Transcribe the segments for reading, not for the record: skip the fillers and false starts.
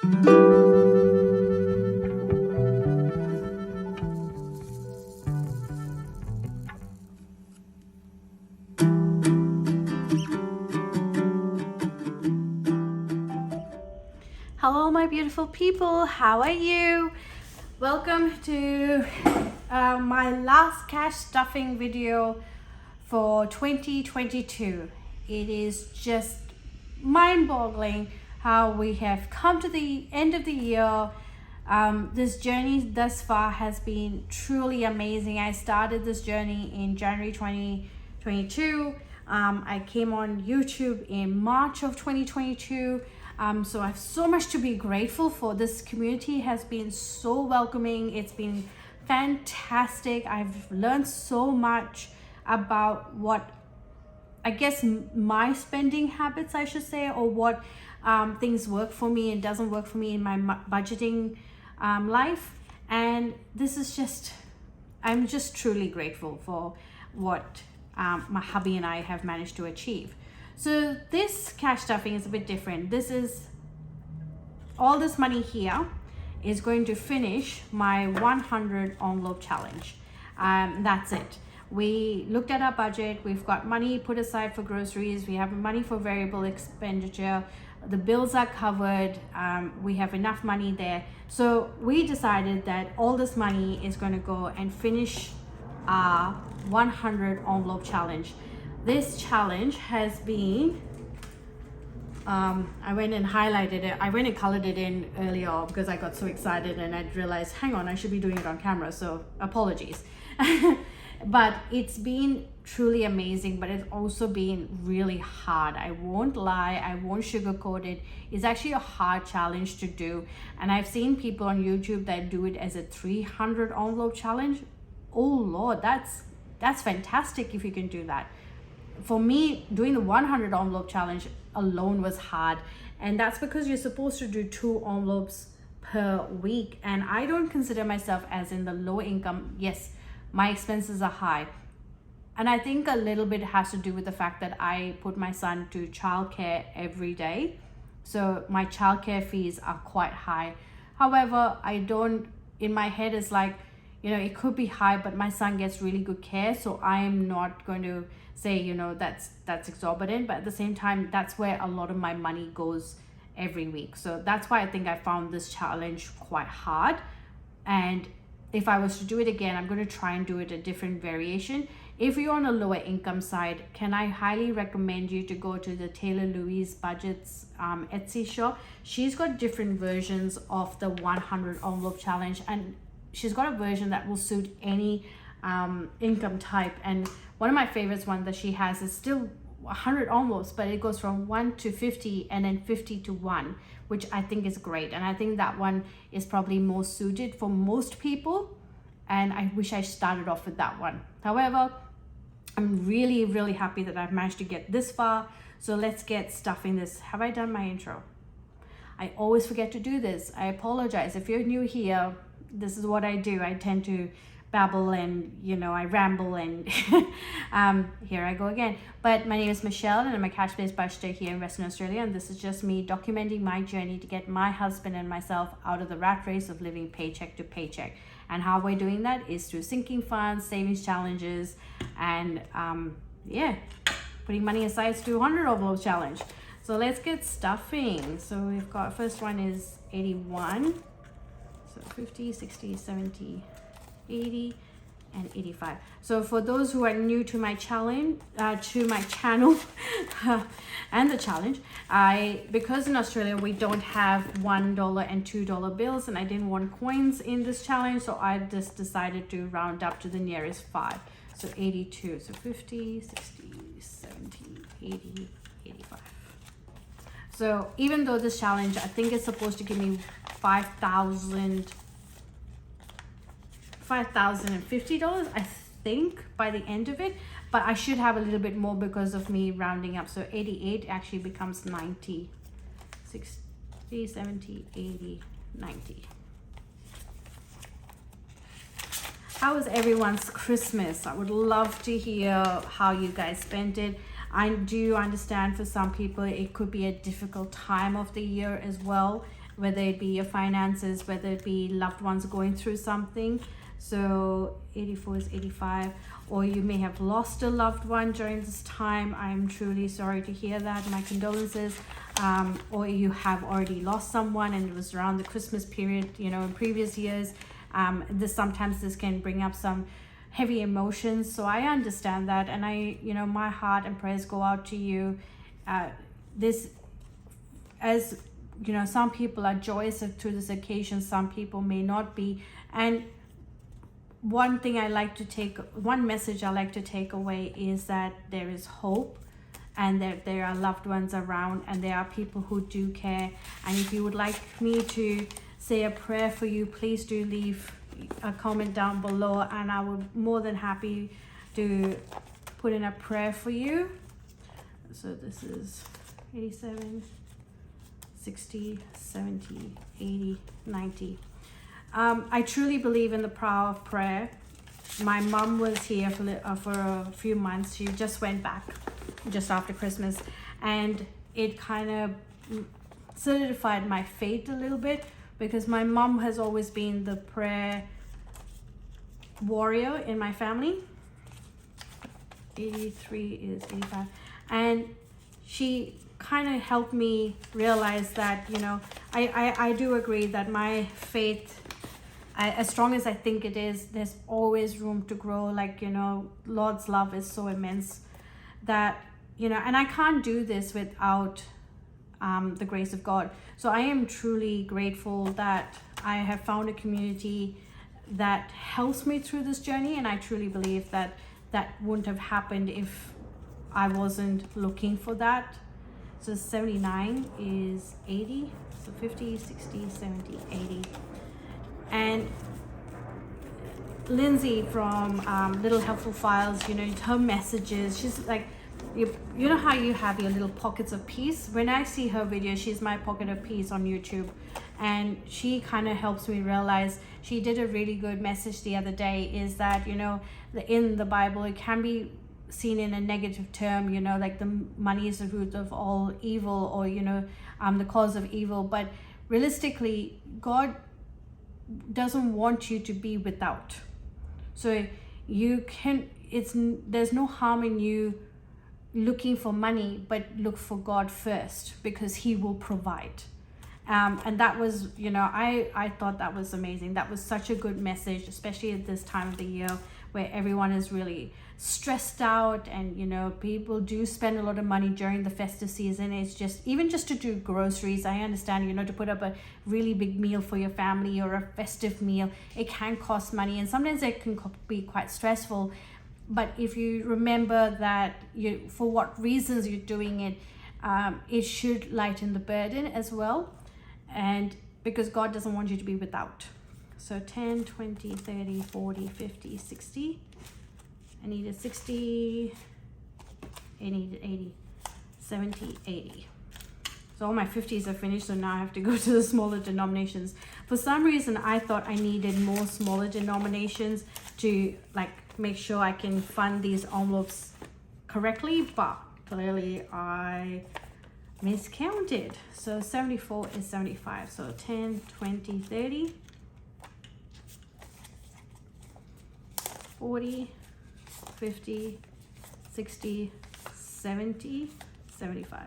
Hello my beautiful people, how are you? Welcome to my last cash stuffing video for 2022. It is just mind-boggling how we have come to the end of the year. This journey thus far has been truly amazing. I started this journey in January 2022. I came on YouTube in March of 2022. So I have so much to be grateful for. This community has been so welcoming. It's been fantastic. I've learned so much about what, I guess, my spending habits, I should say, or what things work for me and doesn't work for me in my budgeting life. And this is just, I'm just truly grateful for what my hubby and I have managed to achieve. So this cash stuffing is a bit different. This is, all this money here is going to finish my 100 envelope challenge. That's it. We looked at our budget. We've got money put aside for groceries. We have money for variable expenditure. The bills are covered. We have enough money there. So we decided that all this money is going to go and finish our 100 envelope challenge. This challenge has been, I went and highlighted it. I went and colored it in earlier because I got so excited and I realized, hang on, I should be doing it on camera. So apologies. But it's been truly amazing, but it's also been really hard. I won't lie, I won't sugarcoat it. It's actually a hard challenge to do. And I've seen people on YouTube that do it as a 300 envelope challenge. Oh Lord, that's fantastic if you can do that. For me, doing the 100 envelope challenge alone was hard, and that's because you're supposed to do 2 envelopes per week, and I don't consider myself as in the low income. Yes, my expenses are high, and I think a little bit has to do with the fact that I put my son to childcare every day, so my childcare fees are quite high. However, I don't, in my head it's like, you know, it could be high, but my son gets really good care, so I am not going to say, you know, that's exorbitant, but at the same time, that's where a lot of my money goes every week. So that's why I think I found this challenge quite hard. And if I was to do it again, I'm going to try and do it a different variation. If you're on a lower income side, can I highly recommend you to go to the Taylor Louise Budgets Etsy shop. She's got different versions of the 100 envelope challenge, and she's got a version that will suit any income type. And one of my favorites one that she has is still 100 envelopes, but it goes from 1 to 50 and then 50 to 1, which I think is great. And I think that one is probably more suited for most people, and I wish I started off with that one. However, I'm really, really happy that I've managed to get this far. So let's get stuffing this. Have I done my intro? I always forget to do this. I apologize. If you're new here, this is what I do. I tend to babble and, you know, I ramble and here I go again. But my name is Michelle and I'm a cash-based budgeter here in Western Australia, and this is just me documenting my journey to get my husband and myself out of the rat race of living paycheck to paycheck. And how we're doing that is through sinking funds, savings challenges, and putting money aside to 200 envelope challenge. So let's get stuffing. So we've got, first one is 81. So 50, 60, 70, 80 and 85. So for those who are new to my challenge, to my channel and the challenge, because in Australia we don't have $1 and $2 bills, and I didn't want coins in this challenge, so I just decided to round up to the nearest 5. So 82, so 50, 60, 70, 80, 85. So even though this challenge, I think it's supposed to give me $5,050, I think, by the end of it, but I should have a little bit more because of me rounding up. So 88 actually becomes 90, 60, 70, 80, 90. How was everyone's Christmas? I would love to hear how you guys spent it. I do understand for some people it could be a difficult time of the year as well. whether it be your finances, whether it be loved ones going through something. So 84 is 85, or you may have lost a loved one during this time. I'm truly sorry to hear that. My condolences. Or you have already lost someone and it was around the Christmas period, you know, in previous years. Sometimes this can bring up some heavy emotions. So I understand that, and my heart and prayers go out to you. As you know, some people are joyous to this occasion, some people may not be. And one message I like to take away is that there is hope, and that there are loved ones around, and there are people who do care. And if you would like me to say a prayer for you, please do leave a comment down below, and I will be more than happy to put in a prayer for you. So this is 87, 60, 70, 80, 90. I truly believe in the power of prayer. My mom was here for a few months. She just went back just after Christmas, and it kind of solidified my faith a little bit, because my mom has always been the prayer warrior in my family. 83 is 85, and she kind of helped me realize that, you know, I do agree that my faith, as strong as I think it is, there's always room to grow. Like, you know, Lord's love is so immense that, you know, and I can't do this without the grace of God. So I am truly grateful that I have found a community that helps me through this journey, and I truly believe that that wouldn't have happened if I wasn't looking for that. So 79 is 80, so 50, 60, 70, 80. And Lindsay from Little Helpful Files, you know, her messages, she's like, you know how you have your little pockets of peace? When I see her videos, she's my pocket of peace on YouTube. And she kind of helps me realize, she did a really good message the other day, is that, you know, in the Bible, it can be seen in a negative term, you know, like the money is the root of all evil, or, you know, the cause of evil. But realistically, God doesn't want you to be without. So there's no harm in you looking for money, but look for God first, because He will provide. And that was, you know, I thought that was amazing. That was such a good message, especially at this time of the year where everyone is really stressed out, and, you know, people do spend a lot of money during the festive season. It's just, even just to do groceries, I understand, you know, to put up a really big meal for your family or a festive meal, it can cost money, and sometimes it can be quite stressful. But if you remember that for what reasons you're doing it, it should lighten the burden as well. And because God doesn't want you to be without. So 10, 20, 30, 40, 50, 60. I needed 60. I needed 80, 70, 80. So all my 50s are finished, so now I have to go to the smaller denominations. For some reason, I thought I needed more smaller denominations to, like, make sure I can fund these envelopes correctly, but clearly I miscounted. So 74 is 75. So 10, 20, 30, 40, 50, 60, 70, 75.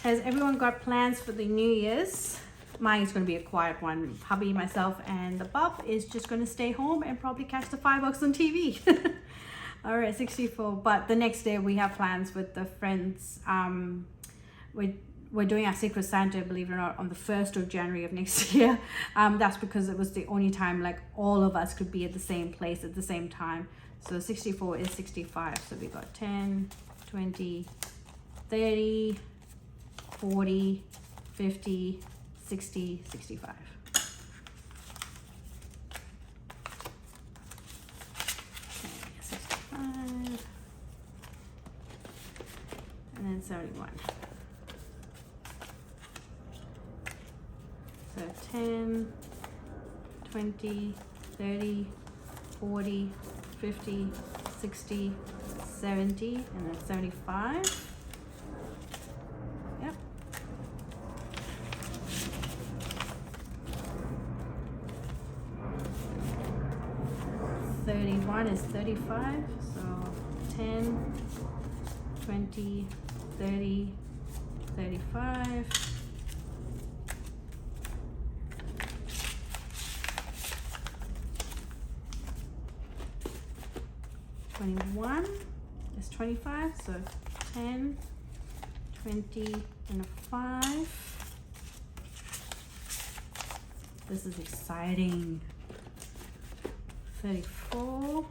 Has everyone got plans for the New Year's? Mine is going to be a quiet one. Hubby, myself, and the bub is just going to stay home and probably catch the fireworks on TV. All right, 64. But the next day we have plans with the friends. We're doing our Secret Santa, believe it or not, on the 1st of January of next year. That's because it was the only time, like, all of us could be at the same place at the same time. So 64 is 65. So we got 10, 20, 30, 40, 50, 60, 65. Okay, 65. And then 71. So 10, 20, 30, 40, 50, 60, 70, and then 75. Yep. $31 is 35, so 10, 20, 30, 35. 21 is 25, so 10, 20, and a 5. This is exciting. 34,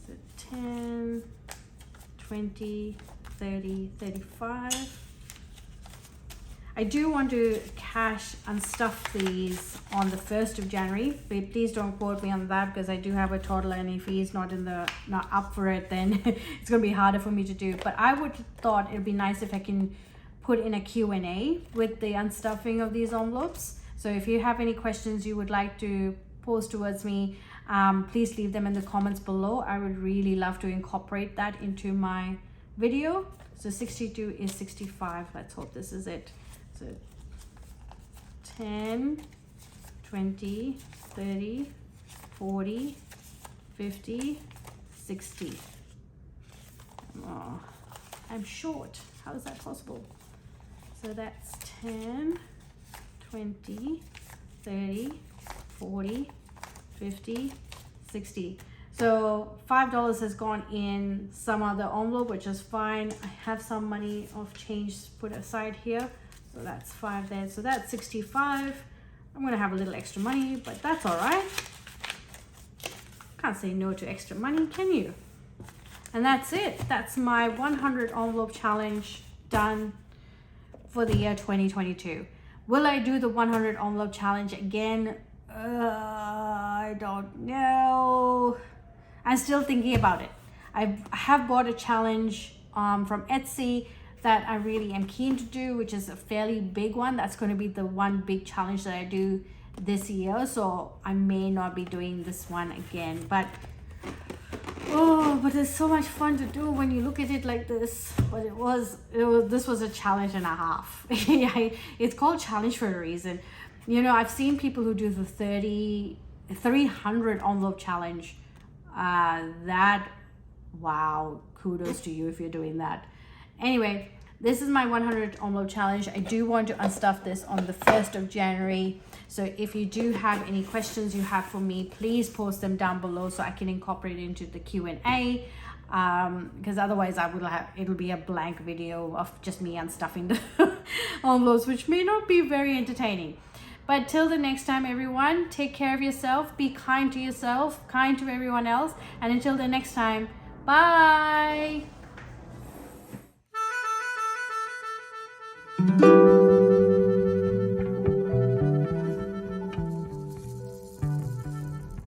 so 10, 20, 30, 35. I do want to cash and stuff these on the 1st of January, but please don't quote me on that because I do have a toddler, and if he's not up for it, then it's gonna be harder for me to do. But I would thought it'd be nice if I can put in a Q&A with the unstuffing of these envelopes. So if you have any questions you would like to pose towards me, please leave them in the comments below. I would really love to incorporate that into my video. So 62 is 65. Let's hope this is it. So 10, 20, 30, 40, 50, 60. Oh, I'm short. How is that possible? So that's 10, 20, 30, 40, 50, 60. So $5 has gone in some other envelope, which is fine. I have some money of change put aside here. So that's 5 there. So that's 65. I'm gonna have a little extra money, but that's all right. Can't say no to extra money, can you? And that's it. That's my 100 envelope challenge done for the year 2022. Will I do the 100 envelope challenge again? I don't know. I'm still thinking about it. I have bought a challenge from Etsy that I really am keen to do, which is a fairly big one. That's going to be the one big challenge that I do this year. So I may not be doing this one again, but it's so much fun to do when you look at it like this. But this was a challenge and a half. It's called challenge for a reason. You know, I've seen people who do the 300 envelope challenge. Wow, kudos to you if you're doing that. Anyway, this is my 100 envelope challenge. I do want to unstuff this on the 1st of January. So if you do have any questions you have for me, please post them down below so I can incorporate it into the Q&A. Because otherwise it'll be a blank video of just me unstuffing the envelopes, which may not be very entertaining. But till the next time, everyone, take care of yourself, be kind to yourself, kind to everyone else, and until the next time, bye.